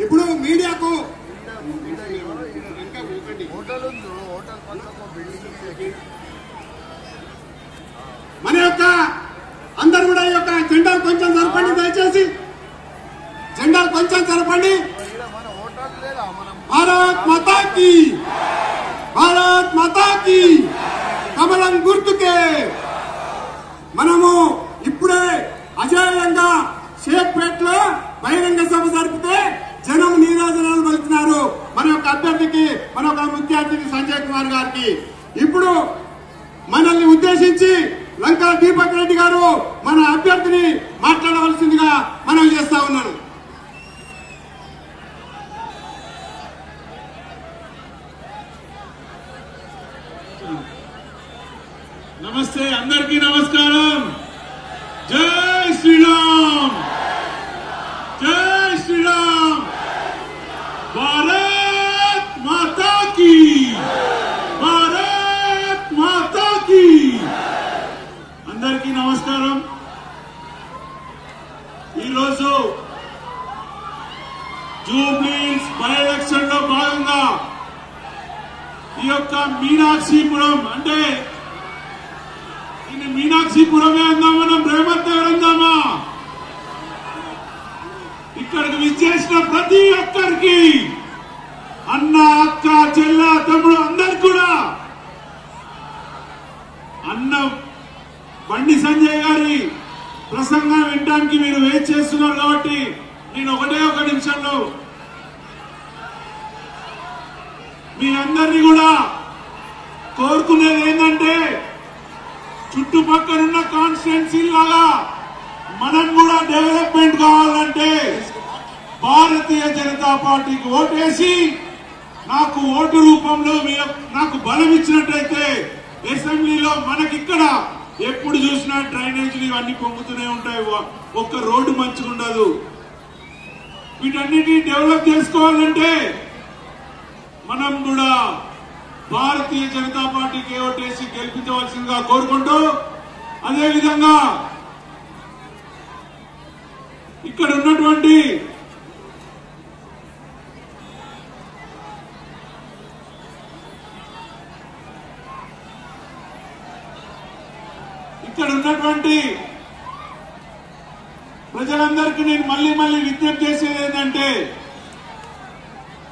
ఇప్పుడు మీడియాకు మన యొక్క అందరు కూడా ఈ యొక్క జెండాలు కొంచెం జరపండి, దయచేసి జెండాలు కొంచెం జరపండి. భారత్ మాతా కీ, భారత్ మాతా కీ. కమలం గుర్తుకే మనము ఇప్పుడే అజేయంగా షేక్పేటలో బహిరంగ సభ జరిపితే జనం నీరాజనాలు పలుకుతున్నారు మన యొక్క అభ్యర్థికి, మన యొక్క ముఖ్య అతిథి సంజయ్ కుమార్ గారికి. ఇప్పుడు మనల్ని ఉద్దేశించి లంకా దీపక్ రెడ్డి గారు మన అభ్యర్థిని మాట్లాడవలసిందిగా మనం చేస్తా ఉన్నాను. నమస్తే, అందరికీ నమస్కారం. జై శ్రీరామ్, జై శ్రీరామ్. భారత్ మాతా కీ, భారత్ మాతా కీ. అందరికీ నమస్కారం. ఈరోజు జూబ్లీహిల్స్ బై ఎలక్షన్ లో భాగంగా ఈ యొక్క మీనాక్షిపురం, అంటే మీనాక్షిపురమే అందాం, మనం రేవంత్ నగర్ అందామా? ఇక్కడికి విచ్చేసిన ప్రతి ఒక్కరికి, అన్న, అక్క, చెల్ల, తమ్ముడు అందరికి కూడా అన్న బండి సంజయ్ గారి ప్రసంగం వినడానికి మీరు వెయిట్ చేస్తున్నారు కాబట్టి నేను ఒకటే ఒక నిమిషంలో మీ అందరినీ కూడా కోరుకునేది ఏంటంటే, చుట్టుపక్కల కాన్స్టిట్యున్సీ లాగా మనం కూడా డెవలప్మెంట్ కావాలంటే భారతీయ జనతా పార్టీకి ఓటేసి నాకు ఓటు రూపంలో నాకు బలం ఇచ్చినట్టయితే అసెంబ్లీలో మనకిక్కడ ఎప్పుడు చూసినా డ్రైనేజీలు ఇవన్నీ పొంగుతూనే ఉంటాయి, ఒక్క రోడ్డు మంచిగా ఉండదు. వీటన్నిటిని డెవలప్ చేసుకోవాలంటే మనం కూడా భారతీయ జనతా పార్టీకి ఓటేసి గెలిపించవలసిందిగా కోరుకుంటూ, అదేవిధంగా ఇక్కడ ఉన్నటువంటి ప్రజలందరికీ నేను మళ్ళీ విజ్ఞప్తి చేసేది ఏంటంటే,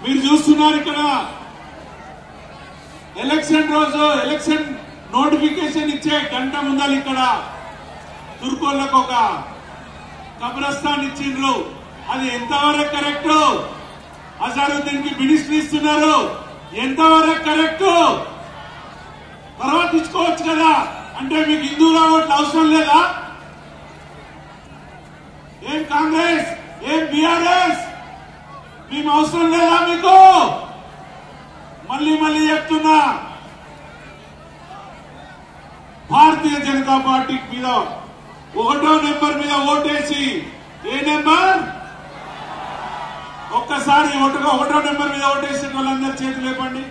మీరు చూస్తున్నారు ఇక్కడ ఎలక్షన్ రోజు ఎలక్షన్ నోటిఫికేషన్ ఇచ్చే గంట ముందలు ఇక్కడ తుర్కోళ్లకు ఒక కబ్రస్థాన్ ఇచ్చిండ్రు. అది ఎంతవరకు కరెక్ట్? అజారుద్దీన్ కి మినిస్ట్రీ ఇస్తున్నారు, ఎంతవరకు కరెక్ట్? తర్వాత ఇచ్చుకోవచ్చు కదా. అంటే మీకు హిందువుల ఓట్లు అవసరం లేదా? ఏం కాంగ్రెస్, ఏం బీఆర్ఎస్, మేము అవసరం లేదా మీకు? మళ్ళీ చెప్తున్నా, భారతీయ జనతా పార్టీ మీద 1వ నెంబర్ మీద ఓటేసి, ఏ నెంబర్? ఒక్కసారి 1వ నెంబర్ మీద ఓటేసిన వాళ్ళందరూ చేతులు లేపండి.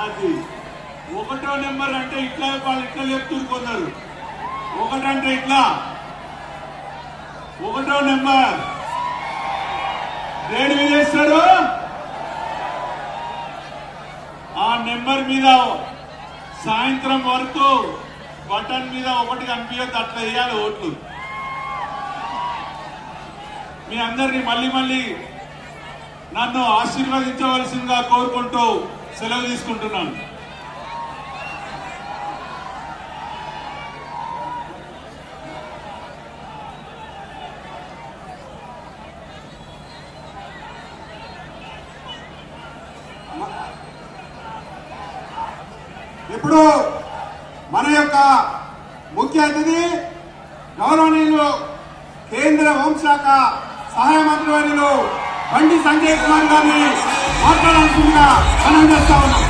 అది 1వ నెంబర్ అంటే ఇట్లా వాళ్ళు ఇట్లా లేపుతున్నారు కొందరు. 1 అంటే ఇట్లా 1వ నెంబర్ దేని మీద వేస్తారు? ఆ నెంబర్ మీద సాయంత్రం వరకు బటన్ మీద 1 కనిపించదు, అట్లా వేయాలి ఓట్లు. మీ అందరినీ మళ్ళీ నన్ను ఆశీర్వదించవలసిందిగా కోరుకుంటూ సెలవు తీసుకుంటున్నాను. ఇప్పుడు మన యొక్క ముఖ్య అతిథి గౌరవనీయులు కేంద్ర హోంశాఖ సహాయ మంత్రివర్యులు బండి సంజయ్ కుమార్ గారిని మాట్లాడాల్సిందిగా మనం చేస్తా ఉన్నాం.